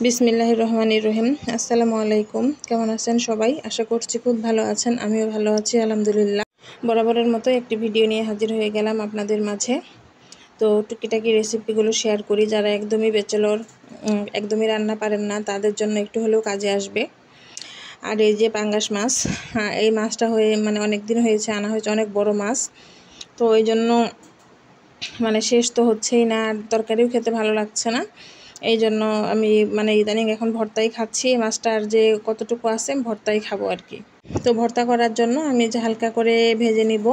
বিসমিল্লাহির রহমানির রহিম। আসসালামু আলাইকুম। কেমন আছেন সবাই? আশা করছি খুব ভালো আছেন। আমিও ভালো আছি আলহামদুলিল্লাহ। বরাবরের মতো একটি ভিডিও নিয়ে হাজির হয়ে গেলাম আপনাদের মাঝে। তো টুকিটাকি রেসিপিগুলো শেয়ার করি, যারা একদমই ব্যাচেলর, একদমই রান্না পারেন না, তাদের জন্য একটু হলেও কাজে আসবে। আর এই যে পাঙ্গাস মাছ, এই মাছটা অনেক দিন হয়েছে আনা হয়েছে, অনেক বড় মাছ। তো ওই জন্য শেষ তো হচ্ছেই না, আর তরকারিও খেতে ভালো লাগছে না। এই জন্য আমি ইদানিং এখন ভর্তাই খাচ্ছি। মাছটার যে কতটুকু আছে ভর্তাই খাবো আর কি। তো ভর্তা করার জন্য আমি যে হালকা করে ভেজে নিব।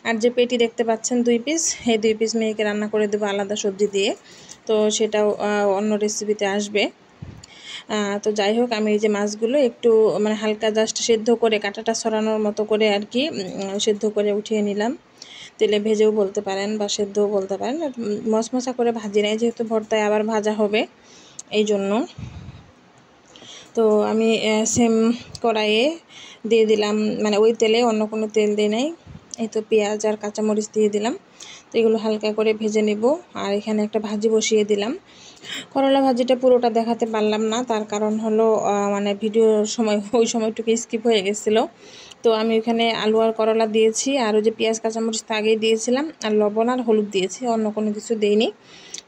আর যে পেটি দেখতে পাচ্ছেন 2 পিস, এই 2 পিস মেয়েকে রান্না করে দেবো আলাদা সবজি দিয়ে। তো সেটাও অন্য রেসিপিতে আসবে। তো যাই হোক, আমি এই যে মাছগুলো একটু হালকা জাস্ট সেদ্ধ করে, কাঁটাটা ছড়ানোর মতো করে আর কি সেদ্ধ করে উঠিয়ে নিলাম। তেলে ভেজেও বলতে পারেন বা সেদ্ধও বলতে পারেন। মশমশা করে ভাজি নাই, যেহেতু ভর্তায় আবার ভাজা হবে, এই জন্য। তো আমি সেম কড়াইয়ে দিয়ে দিলাম, ওই তেলে, অন্য কোনো তেল দিয়ে নাই। এই তো পেঁয়াজ আর কাঁচামরিচ দিয়ে দিলাম। তো এগুলো হালকা করে ভেজে নেব। আর এখানে একটা ভাজি বসিয়ে দিলাম। করলা ভাজিটা পুরোটা দেখাতে পারলাম না, তার কারণ হলো ভিডিওর সময় ওই সময়টুকু স্কিপ হয়ে গেছিলো। তো আমি এখানে আলু আর করলা দিয়েছি, আর ওই যে পেঁয়াজ কাঁচামরিচ তো আগেই দিয়েছিলাম, আর লবণ আর হলুদ দিয়েছি, অন্য কোনো কিছু দিইনি।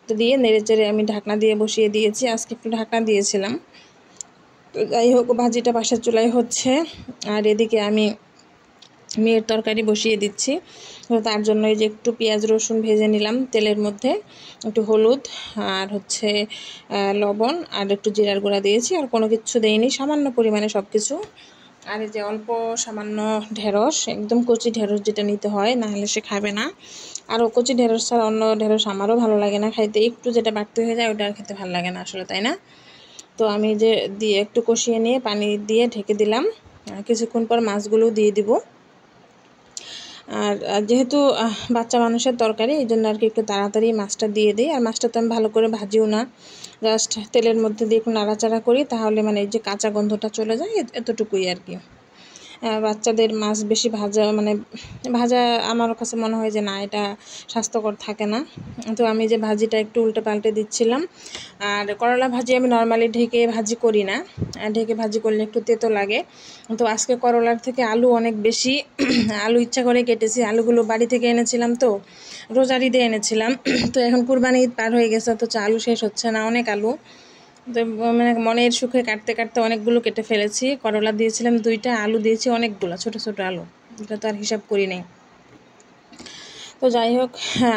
তো দিয়ে নেড়েচেড়ে আমি ঢাকনা দিয়ে বসিয়ে দিয়েছি। আজকে একটু ঢাকনা দিয়েছিলাম। তো যাই হোক, ভাজিটা পাশের চুলায় হচ্ছে, আর এদিকে আমি মেয়ের তরকারি বসিয়ে দিচ্ছি। তো তার জন্য এই যে একটু পেঁয়াজ রসুন ভেজে নিলাম তেলের মধ্যে, একটু হলুদ আর লবণ আর একটু জিরার গুঁড়া দিয়েছি, আর কোনো কিছু দেইনি, সামান্য পরিমাণে সব কিছু। আর এই যে অল্প সামান্য ঢেঁড়স, একদম কচি ঢেঁড়স যেটা নিতে হয়, না হলে সে খাবে না। আর কচি ঢেঁড়স ছাড়া অন্য ঢেঁড়স আমারও ভালো লাগে না খাইতে, একটু যেটা বাড়তে হয়ে যায় ওটা আর খেতে ভালো লাগে না আসলে, তাই না? তো আমি যে দিয়ে একটু কষিয়ে নিয়ে পানি দিয়ে ঢেকে দিলাম। কিছুক্ষণ পর মাছগুলো দিয়ে দিব। আর যেহেতু বাচ্চা মানুষের তরকারি, এই জন্য আর কি একটু তাড়াতাড়ি মাছটা দিয়ে দিই। আর মাছটা তো আমি ভালো করে ভাজিও না, জাস্ট তেলের মধ্যে দিয়ে একটু নাড়াচাড়া করি, তাহলে এই যে কাঁচা গন্ধটা চলে যায়, এতটুকুই আর কি। বাচ্চাদের মাছ বেশি ভাজা আমার কাছে মনে হয় যে না, এটা স্বাস্থ্যকর থাকে না। তো আমি যে ভাজিটা একটু উল্টে পাল্টে দিচ্ছিলাম। আর করলা ভাজি আমি নর্মালি ঢেকে ভাজি করি না, ঢেকে ভাজি করলে একটু তেতো লাগে। তো আজকে করলার থেকে আলু অনেক বেশি আলু ইচ্ছা করে কেটেছি। আলুগুলো বাড়ি থেকে এনেছিলাম, তো রোজার ঈদে এনেছিলাম। তো এখন কুরবানি ঈদ পার হয়ে গেছে, তো আলু শেষ হচ্ছে না, অনেক আলু। তো মনের সুখে কাটতে কাটতে অনেকগুলো কেটে ফেলেছি। করলা দিয়েছিলাম 2টা, আলু দিয়েছি অনেকগুলো, ছোট ছোট আলু, এটা তো আর হিসাব করি নাই। তো যাই হোক,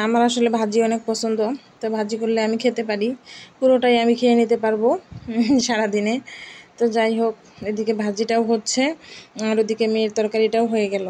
আমার আসলে ভাজি অনেক পছন্দ। তো ভাজি করলে আমি খেতে পারি, পুরোটাই আমি খেয়ে নিতে পারবো সারাদিনে। তো যাই হোক, এদিকে ভাজিটাও হচ্ছে আর ওদিকে মেয়ের তরকারিটাও হয়ে গেল।